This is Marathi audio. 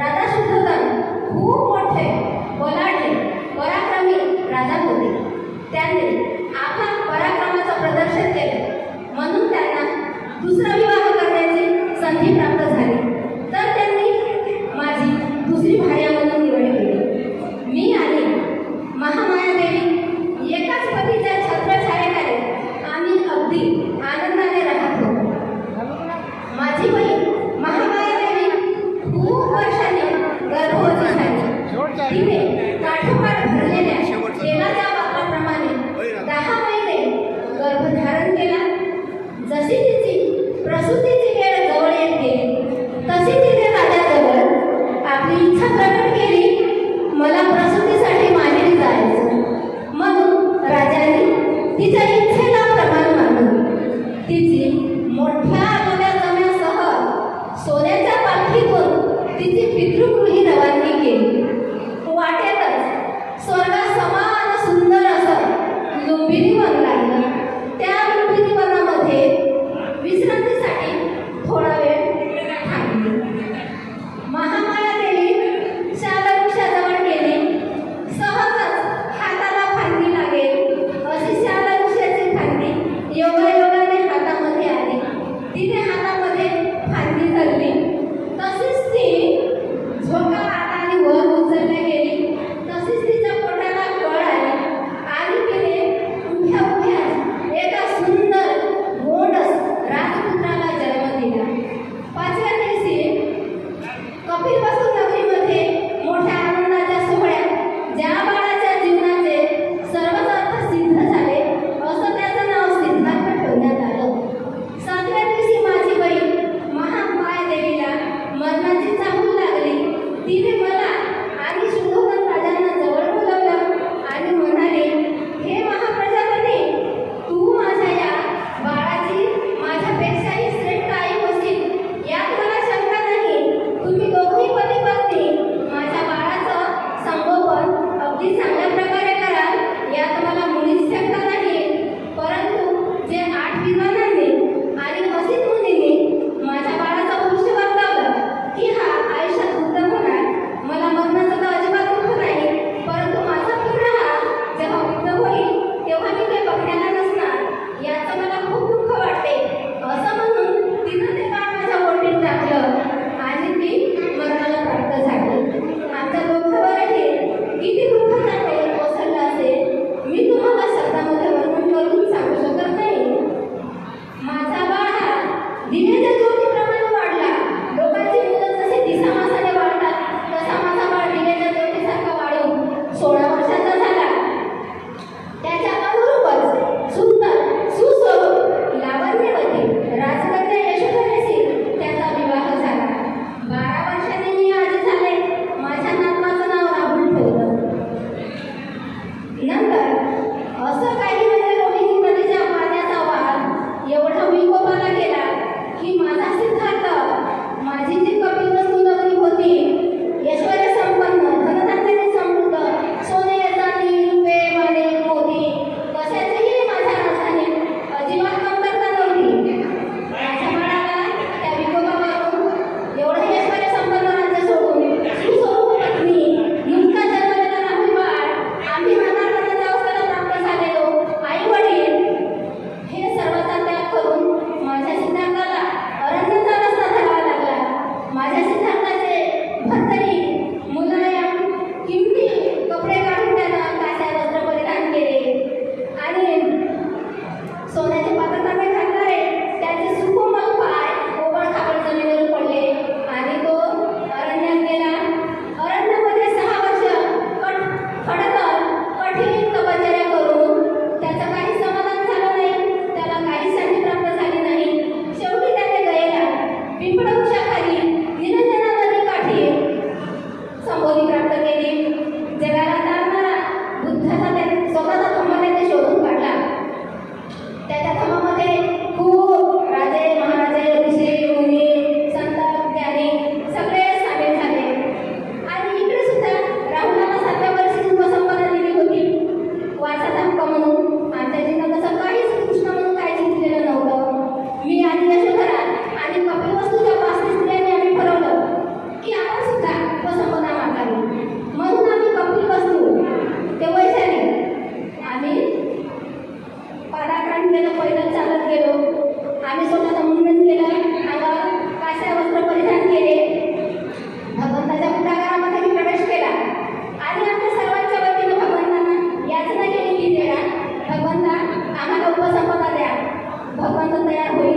राजा शुद्धोधन खूप मोठे बलाढ्य पराक्रमी राजा होते। त्यांनी आपल्या पराक्रमाचं प्रदर्शन केलं म्हणून त्यांना दुसरा विवाह करण्याची संधी प्राप्त झाली। तर त्यांनी माझी दुसरी भार्या म्हणून निवड केली। मी आणि महामाया देवी एकाच पतीच्या छत्रछायेखाली आम्ही अगदी आनंदाने राहत होतो। माझी बहीण महामाया देवी खूप वर्षांनी गर्भवती झाली। तिने काठोकाठ भरलेल्या तेलाच्या वापराप्रमाणे 10 महिने गर्भधारण केला। जशी तिची प्रसूतीची वेळ जवळ येत गेली तशी तिने राजाजवळ आपली इच्छा प्रकट केली, मला प्रसूतीसाठी माहेरी जायचं। म्हणून राजाने तिच्या इच्छेला प्रमाण मानलं। तिची मोठ्या आलेल्या जम्यासह सोन्याच्या पालखीतून तिची पितृगृही रवानगी केली। वाटेतच स्वर्गात समान सुंदर असं लुंबिनी वन लागलं। त्या लुंबिनी वनामध्ये विश्रांतीसाठी थोडा वेळ थांबली। महामाया देवी शालवृक्षाजवळ गेली। सहजच हाताला फांदी लागेल अशी शालवृक्षाची फांदी योगायोगाने हातामध्ये आली। तिने हातामध्ये फांदी धरली तशीच ती झोका हाताने वर उचलल्या गेली। तशीच तिच्या पोटाला कळ आली आणि तिने उभ्या उभ्या एका सुंदर गोंडस राजपुत्राला जन्म दिला। 5व्या दिवशी कपिलवस्तू नगरीमध्ये मोठ्या आनंदाच्या सोहळ्यात ज्या बाळाच्या जीवनाचे सर्वच अर्थ सिद्ध झाले असं त्याचं नाव सिद्धार्थ ठेवण्यात आलं। 7व्या दिवशी माझी बहीण महामाया देवीला मरणाची चाहूल लागली। तिने मला आणि शुद्धोधन राजांना जवळ बोलावलं आणि म्हणाले, हे महाप्रजापती, तू माझ्या या बाळाची माझ्यापेक्षाही श्रेष्ठ आई होशील यात मला शंका नाही। तुम्ही दोघंही पती पत्नी माझ्या बाळाचं संगोपन अगदी चांगल्या प्रकारे कराल यात मला मुळीच शंका नाही। परंतु जे 8 विद्वानांनी आणि असित मुनींनी माझ्या बाळाचा भविष्य वर्तवलं की हा आयुष्यात उद्धव होणार, मला मरणाचं तर अजिबात दुःख नाही। परंतु माझा पुत्र हा जेव्हा उद्धव होईल तेव्हा मी ते बघण्याला नसणार याचं मला खूप दुःख वाटते। असं म्हणून तिनं ते बाळ माझ्या ओटीत टाकलं आणि ती मरणाला प्राप्त झाली। आमच्या दोघांवरही किती दुःखाचा टोल कोसळला असेल मी तुम्हाला शब्दामध्ये वर्णन करून सांगू शकत नाही। माझा बाळ हा दिव्याच्या ज्योतीप्रमाणे वाढला। लोकांची मुलं जसे दिसामासाने वाढतात तसा माझा बाळ दिव्याच्या ज्योतीसारखा वाढून 16 वर्षाचा झाला। त्याच्या अनुरूपच सुंदर सुस्वरूप लावण्यवती राजकन्या यशोधरेशी त्याचा विवाह झाला। 12 वर्षांनी मी आजी झाले। माझ्या नातवाचं नाव राहुल ठेवलं। नंतर असं काही वेळे रोहिणी नदीच्या पाण्याचा वाद एवढा विकोपाला गेला की माझा सिद्धार्थ माझी जी कपिलवस्तू नगरी होती ऐश्वर्य संपन्न धनधान्याने समृद्ध सोने चांदी रुपे माणिक मोती कशाचीही माझ्या राजधानीत अजिबात कमतरता नव्हती। माझ्या बाळाला त्या विकोपावरून एवढं ऐश्वर्य संपन्न राज्य सोडून सुस्वरूप पत्नी नुकता जन्मलेला राहुल बाळ आम्ही अनाथाच्या अवस्थेला प्राप्त झालेलो भगवंत तयार होईल